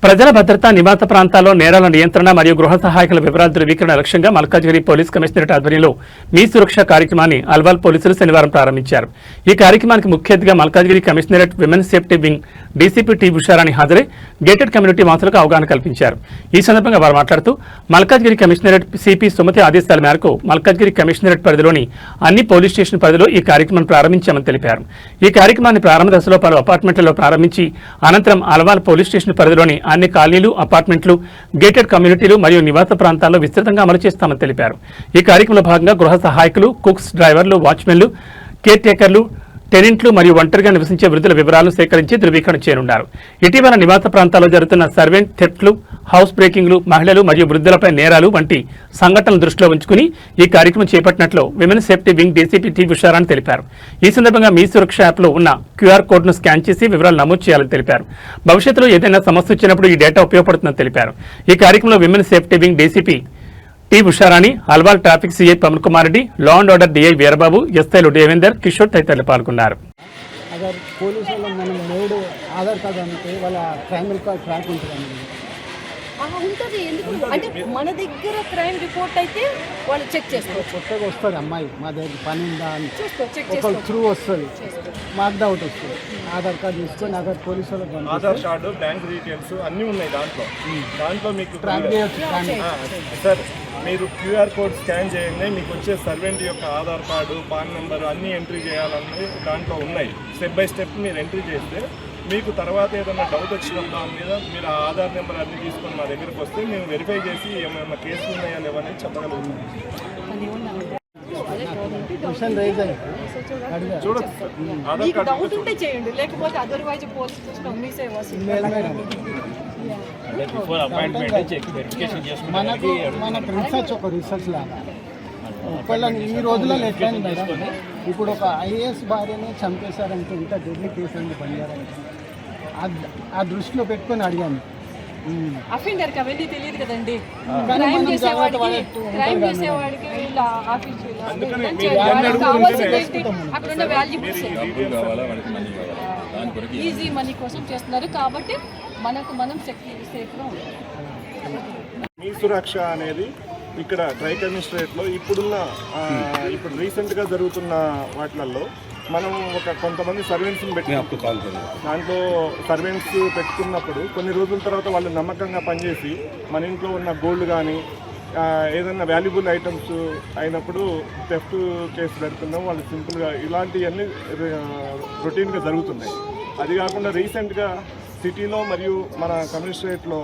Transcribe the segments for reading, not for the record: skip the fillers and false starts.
ప్రజల భద్రత నివాస ప్రాంతాల్లో నేరాల నియంత్రణ మరియు గృహ సహాయకుల వివరాల ధృవీకరణ లక్ష్యంగా మల్కాజ్గిరి పోలీస్ కమిషనరేట్ ఆధ్వర్యంలో మీ సురక్ష కార్యక్రమాన్ని అల్వాల్ పోలీసులు శనివారం ప్రారంభించారు. ఈ కార్యక్రమానికి ముఖ్య అతిథిగా Malkajgiri commissionerate women safety wing DCP T Usharani హాజరై గేటెడ్ కమ్యూనిటీ వాసులకు అవగాహన కల్పించారు. ఈ సందర్భంగా వారు మాట్లాడుతూ మల్కాజ్గిరి కమిషనరేట్ సిపి సుమతి ఆదేశాల మేరకు మల్కాజ్గిరి కమిషనరేట్ పరిధిలోని అన్ని పోలీస్ స్టేషన్ పరిధిలో ఈ కార్యక్రమాన్ని ప్రారంభించామని తెలిపారు. ఈ కార్యక్రమాన్ని ప్రారంభ దశలో పలు అపార్ట్మెంట్లలో ప్రారంభించి అనంతరం అల్వాల్ పోలీస్ స్టేషన్ పరిధిలోని అన్ని కాలనీలు, అపార్ట్మెంట్లు, గేటెడ్ కమ్యూనిటీలు మరియు నివాస ప్రాంతాల్లో విస్తృతంగా అమలు చేస్తామని తెలిపారు. ఈ కార్యక్రమంలో భాగంగా గృహ సహాయకులు, కుక్స్, డ్రైవర్లు, వాచ్మెన్లు, కేర్ టేకర్లు, టెనెంట్లు మరియు ఒంటరిగా నివసించే వృద్ధుల వివరాలను సేకరించి ధృవీకరణ చేయనున్నారు. ఇటీవల నివాస ప్రాంతాల్లో జరుగుతున్న సర్వెంట్ థెఫ్ట్లు, హౌస్ బ్రేకింగ్లు, మహిళలు మరియు వృద్ధులపై నేరాలు వంటి సంఘటనలు దృష్టిలో ఉంచుకుని ఈ కార్యక్రమం చేపట్టినట్లు women safety wing DCP T Usharani తెలిపారు. ఈ సందర్భంగా మీ సురక్ష యాప్లో ఉన్న క్యూఆర్ కోడ్ను స్కాన్ చేసి వివరాలు నమోదు చేయాలని తెలిపారు. భవిష్యత్తులో ఏదైనా సమస్య వచ్చినప్పుడు ఈ డేటా ఉపయోగపడుతుందని తెలిపారు. ఈ కార్యక్రమంలో women safety wing DCP T Usharani, Alwal traffic CI Pavan Kumar Reddy, law and order DI Veerababu, ఎస్ఐలు దేవేందర్, కిషోర్ తదితరులు పాల్గొన్నారు. అగర్ పోలీసు వాళ్ళు మనం మూడు ఆధార్ కార్డు అంటే వాళ్ళ ప్రైమరీ కార్డ్ ట్రాక్ ఉంటుందండి. ఉంటుంది. ఎందుకు అంటే మన దగ్గర క్రైమ్ రిపోర్ట్ అయితే వాళ్ళు చెక్ చేసుకోవచ్చు. కొత్తగా వస్తుంది అమ్మాయి మా దగ్గర పని ఉందా అని చెక్ ఒక త్రూ వస్తుంది, మాకు డౌట్ వస్తుంది. ఆధార్ కార్డు తీసుకొని అగర్ పోలీసు వాళ్ళకి ఆధార్ కార్డు, బ్యాంక్ డీటెయిల్స్ అన్నీ ఉన్నాయి దాంట్లో మీకు ట్రాక్ చేయొచ్చు. సార్ మీరు క్యూఆర్ కోడ్ స్కాన్ చేయండి, మీకు వచ్చే సర్వెంట్ యొక్క ఆధార్ కార్డు, పాన్ నెంబర్ అన్నీ ఎంట్రీ చేయాలన్నది దాంట్లో ఉన్నాయి. స్టెప్ బై స్టెప్ మీరు ఎంట్రీ చేస్తే మీకు తర్వాత ఏదైనా డౌట్ వచ్చినప్పుడు దాని మీద మీరు ఆ ఆధార్ నెంబర్ అన్నీ తీసుకొని మా దగ్గరికి వస్తే మేము వెరిఫై చేసి ఏమైనా కేసులు ఉన్నాయా లేవనేది చెప్పగలుగుతాం. చూడొచ్చు, ఆధార్ కార్డు డౌట్ ఉంటే చేయండి, లేకపోతే అదర్వైజ్ పోలీస్ స్టేషన్ మీ సేవ మనకు రీసెర్చ్ ఒక రీసెర్చ్ లాగా ఒకళ్ళని ఈ రోజులలో ఎట్లయింది మేడం, ఇప్పుడు ఒక ఐఏఎస్ భార్యనే చంపేశారంటే ఇంత డెడ్లీ కేసు అయింది బంజారా. ఆ దృష్టిలో పెట్టుకొని అడిగాను. అఫెండర్ అవన్నీ తెలియదు కదండి. క్రైమ్ చేసేవాడికి వీళ్ళ ఆఫీస్ అక్కడ ఉన్న వాల్యూబుల్స్ ఈజీ మనీ కోసం చేస్తున్నారు. కాబట్టి మనం సేఫ్గా ఉంటాం. మీ సురక్ష అనేది ఇక్కడ ట్రై కమిషనరేట్లో ఇప్పుడు రీసెంట్గా జరుగుతున్న వాటిలలో మనం కొంతమంది సర్వెంట్స్ని పెట్టుకుంటాం. దాంట్లో సర్వెంట్స్ పెట్టుకున్నప్పుడు కొన్ని రోజుల తర్వాత వాళ్ళు నమ్మకంగా పనిచేసి మన ఇంట్లో ఉన్న గోల్డ్ కానీ ఏదైనా వాల్యుబుల్ ఐటమ్స్ అయినప్పుడు థెఫ్ట్ కేసు పెడుతున్నాం. వాళ్ళు సింపుల్గా ఇలాంటివన్నీ రొటీన్గా జరుగుతున్నాయి. అది కాకుండా రీసెంట్గా సిటీలో మరియు మన కమిషనరేట్లో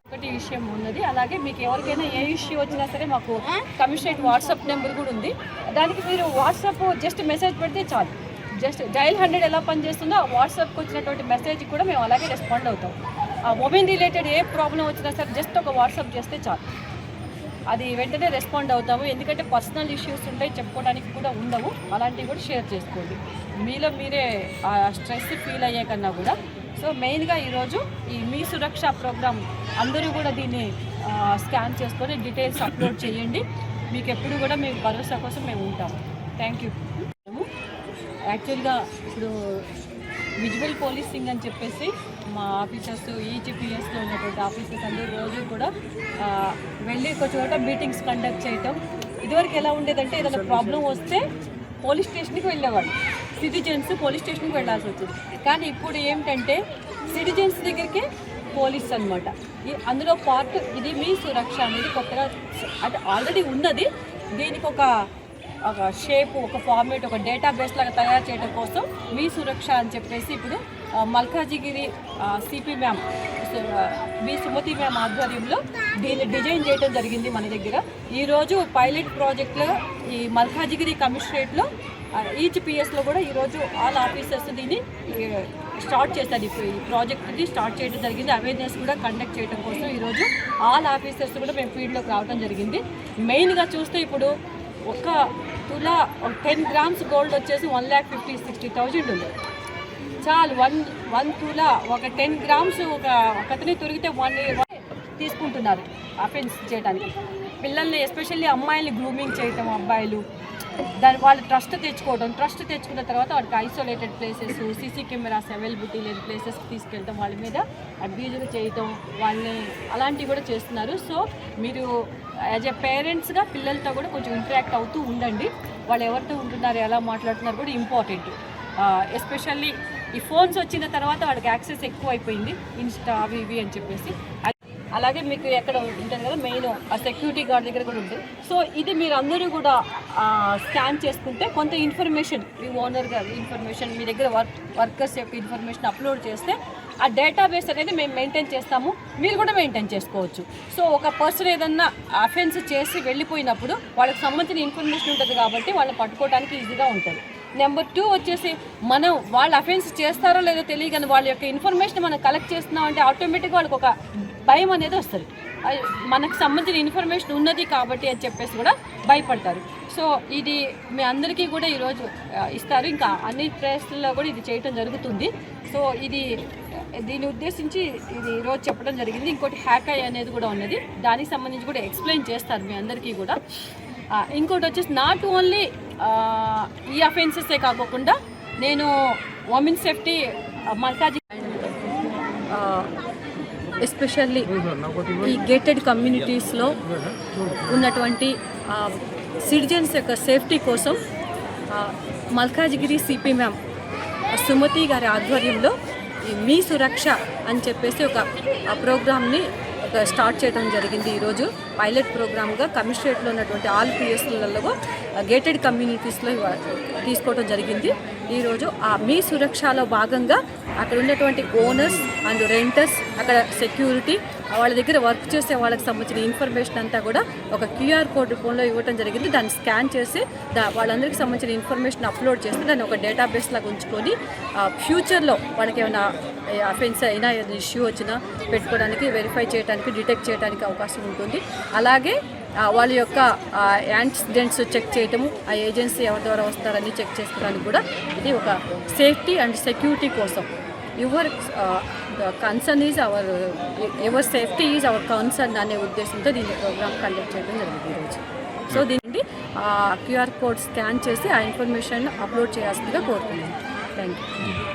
ఒకటి విషయం ఉన్నది. అలాగే మీకు ఎవరికైనా ఏ ఇష్యూ వచ్చినా సరే మాకు కమిషనరేట్ వాట్సాప్ నెంబర్ కూడా ఉంది. దానికి మీరు వాట్సాప్ జస్ట్ మెసేజ్ పెడితే చాలు. జస్ట్ డయల్ 100 ఎలా పనిచేస్తుందో ఆ వాట్సాప్కి వచ్చినటువంటి మెసేజ్ కూడా మేము అలాగే రెస్పాండ్ అవుతాం. ఆ ఉమెన్ రిలేటెడ్ ఏ ప్రాబ్లం వచ్చినా సరే జస్ట్ ఒక వాట్సాప్ చేస్తే చాలు, అది వెంటనే రెస్పాండ్ అవుతాము. ఎందుకంటే పర్సనల్ ఇష్యూస్ ఉంటాయి, చెప్పుకోవడానికి కూడా ఉండవు. అలాంటివి కూడా షేర్ చేసుకోండి. మీలో మీరే ఆ స్ట్రెస్ ఫీల్ అయ్యే కన్నా కూడా. సో మెయిన్గా ఈరోజు ఈ మీ సురక్ష ప్రోగ్రామ్ అందరూ కూడా దీన్ని స్కాన్ చేసుకొని డీటెయిల్స్ అప్లోడ్ చేయండి. మీకు ఎప్పుడు కూడా మేము భరోసా కోసం మేము ఉంటాము. Thank you. యాక్చువల్గా ఇప్పుడు విజువల్ పోలీసింగ్ అని చెప్పేసి మా ఆఫీసర్స్, ఈజీపీఎస్లో ఉన్నటువంటి ఆఫీసర్స్ అందరూ రోజు కూడా వెళ్ళి ఒక చోట మీటింగ్స్ కండక్ట్ చేయటం. ఇదివరకు ఎలా ఉండేదంటే ఏదైనా ప్రాబ్లం వస్తే పోలీస్ స్టేషన్కి వెళ్ళేవాళ్ళు, సిటిజన్స్ పోలీస్ స్టేషన్కి వెళ్ళాల్సి వచ్చింది. కానీ ఇప్పుడు ఏమిటంటే సిటిజన్స్ దగ్గరికి పోలీస్ అనమాట. అందులో పార్ట్ ఇది మీ సురక్ష అనేది కొత్తగా అంటే ఆల్రెడీ ఉన్నది. దీనికి ఒక షేప్, ఒక ఫార్మేట్, ఒక డేటాబేస్ లాగా తయారు చేయడం కోసం మీ సురక్ష అని చెప్పేసి ఇప్పుడు మల్కాజిగిరి సిపి మ్యామ్, మీ సుమతి మ్యామ్ ఆధ్వర్యంలో దీన్ని డిజైన్ చేయడం జరిగింది మన దగ్గర. ఈరోజు పైలట్ ప్రాజెక్ట్లో ఈ మల్కాజిగిరి కమిషనరేట్లో ఈజీపీఎస్లో కూడా ఈరోజు ఆల్ ఆఫీసర్స్ దీన్ని స్టార్ట్ చేస్తారు. ఈ ప్రాజెక్ట్ని స్టార్ట్ చేయడం జరిగింది. అవేర్నెస్ కూడా కండక్ట్ చేయడం కోసం ఈరోజు ఆల్ ఆఫీసర్స్ కూడా మేము ఫీల్డ్లోకి రావడం జరిగింది. మెయిన్గా చూస్తే ఇప్పుడు ఒక తులా 10 గ్రామ్స్ గోల్డ్ వచ్చేసి 1,50,60,000 ఉంది. చాలు 1 తులా ఒక 10 గ్రామ్స్ ఒకతని తొరిగితే 1 year తీసుకుంటున్నారు అఫెన్స్ చేయడానికి. పిల్లల్ని ఎస్పెషల్లీ అమ్మాయిల్ని గ్రూమింగ్ చేయటం, అబ్బాయిలు దాని వాళ్ళు ట్రస్ట్ తెచ్చుకున్న తర్వాత వాడికి isolated places, CC cameras availability లేని ప్లేసెస్కి తీసుకెళ్తాం, వాళ్ళ మీద అబ్యూజ్గా చేయటం, వాళ్ళని అలాంటివి కూడా చేస్తున్నారు. సో మీరు యాజ్ ఎ పేరెంట్స్గా పిల్లలతో కూడా కొంచెం ఇంటరాక్ట్ అవుతూ ఉండండి. వాళ్ళు ఎవరితో ఉంటున్నారు, ఎలా మాట్లాడుతున్నారు కూడా ఇంపార్టెంట్. ఎస్పెషల్లీ ఈ ఫోన్స్ వచ్చిన తర్వాత వాళ్ళకి యాక్సెస్ ఎక్కువ అయిపోయింది, ఇన్స్టా అవి ఇవి అని చెప్పేసి. అలాగే మీకు ఎక్కడ ఉంటుంది కదా మెయిన్ ఆ సెక్యూరిటీ గార్డ్ దగ్గర కూడా ఉంటుంది. సో ఇది మీరు అందరూ కూడా స్కాన్ చేసుకుంటే కొంత ఇన్ఫర్మేషన్, మీ ఓనర్ గారి ఇన్ఫర్మేషన్, మీ దగ్గర వర్కర్స్ యొక్క ఇన్ఫర్మేషన్ అప్లోడ్ చేస్తే ఆ డేటాబేస్ అనేది మేము మెయింటైన్ చేస్తాము, మీరు కూడా మెయింటైన్ చేసుకోవచ్చు. సో ఒక పర్సన్ ఏదన్నా అఫెన్స్ చేసి వెళ్ళిపోయినప్పుడు వాళ్ళకి సంబంధించిన ఇన్ఫర్మేషన్ ఉంటుంది కాబట్టి వాళ్ళని పట్టుకోవడానికి ఈజీగా ఉంటుంది. నెంబర్ 2 వచ్చేసి మనం వాళ్ళు అఫెన్స్ చేస్తారో లేదో తెలియగానే వాళ్ళ యొక్క ఇన్ఫర్మేషన్ మనం కలెక్ట్ చేస్తున్నాం అంటే ఆటోమేటిక్గా వాళ్ళకి ఒక భయం అనేది వస్తుంది, మనకు సంబంధించిన ఇన్ఫర్మేషన్ ఉన్నది కాబట్టి అని చెప్పేసి కూడా భయపడతారు. సో ఇది మీ అందరికీ కూడా ఈరోజు ఇస్తారు, ఇంకా అన్ని ప్లేస్లలో కూడా ఇది చేయటం జరుగుతుంది. సో దీన్ని ఉద్దేశించి ఇది ఈరోజు చెప్పడం జరిగింది. ఇంకోటి హ్యాకై అనేది కూడా ఉన్నది, దానికి సంబంధించి కూడా ఎక్స్ప్లెయిన్ చేస్తారు మీ అందరికీ కూడా. ఇంకోటి వచ్చేసి నాట్ ఓన్లీ ఈ అఫెన్సెసే కాకుండా నేను ఉమెన్ సేఫ్టీ మల్కాజ్ ఎస్పెషల్లీ ఈ గేటెడ్ కమ్యూనిటీస్లో ఉన్నటువంటి సిటిజన్స్ యొక్క సేఫ్టీ కోసం మల్కాజ్గిరి సిపి మ్యామ్ సుమతి గారి ఆధ్వర్యంలో ఈ మీ సురక్ష అని చెప్పేసి ఒక ప్రోగ్రామ్ని స్టార్ట్ చేయడం జరిగింది. ఈరోజు పైలట్ ప్రోగ్రామ్గా కమిషనరేట్లో ఉన్నటువంటి ఆల్ పిఎస్లలో గేటెడ్ కమ్యూనిటీస్లో తీసుకోవడం జరిగింది. ఈరోజు ఆ మీ సురక్షలో భాగంగా అక్కడ ఉన్నటువంటి ఓనర్స్ అండ్ రెంటర్స్, అక్కడ సెక్యూరిటీ, వాళ్ళ దగ్గర వర్క్ చేసే వాళ్ళకి సంబంధించిన ఇన్ఫర్మేషన్ అంతా కూడా ఒక క్యూఆర్ కోడ్ రూపంలో ఇవ్వడం జరిగింది. దాన్ని స్కాన్ చేసి వాళ్ళందరికీ సంబంధించిన ఇన్ఫర్మేషన్ అప్లోడ్ చేస్తే దాన్ని ఒక డేటాబేస్ లాగా ఉంచుకొని ఫ్యూచర్లో వాళ్ళకి ఏమైనా అఫెన్స్ అయినా ఏదైనా ఇష్యూ వచ్చినా పెట్టుకోవడానికి, వెరిఫై చేయడానికి, డిటెక్ట్ చేయడానికి అవకాశం ఉంటుంది. అలాగే వాళ్ళ యొక్క యాక్సిడెంట్స్ చెక్ చేయటము, ఆ ఏజెన్సీ ఎవరి ద్వారా వస్తారని చెక్ చేసుకోవడానికి కూడా ఇది ఒక సేఫ్టీ అండ్ సెక్యూరిటీ కోసం. Your concern is your safety is our concern అనే ఉద్దేశంతో దీన్ని ప్రోగ్రామ్ కండక్ట్ చేయడం జరిగింది ఈరోజు. సో దీన్ని క్యూఆర్ కోడ్ స్కాన్ చేసి ఆ ఇన్ఫర్మేషన్ అప్లోడ్ చేయాల్సిందిగా కోరుతున్నాను. Thank you.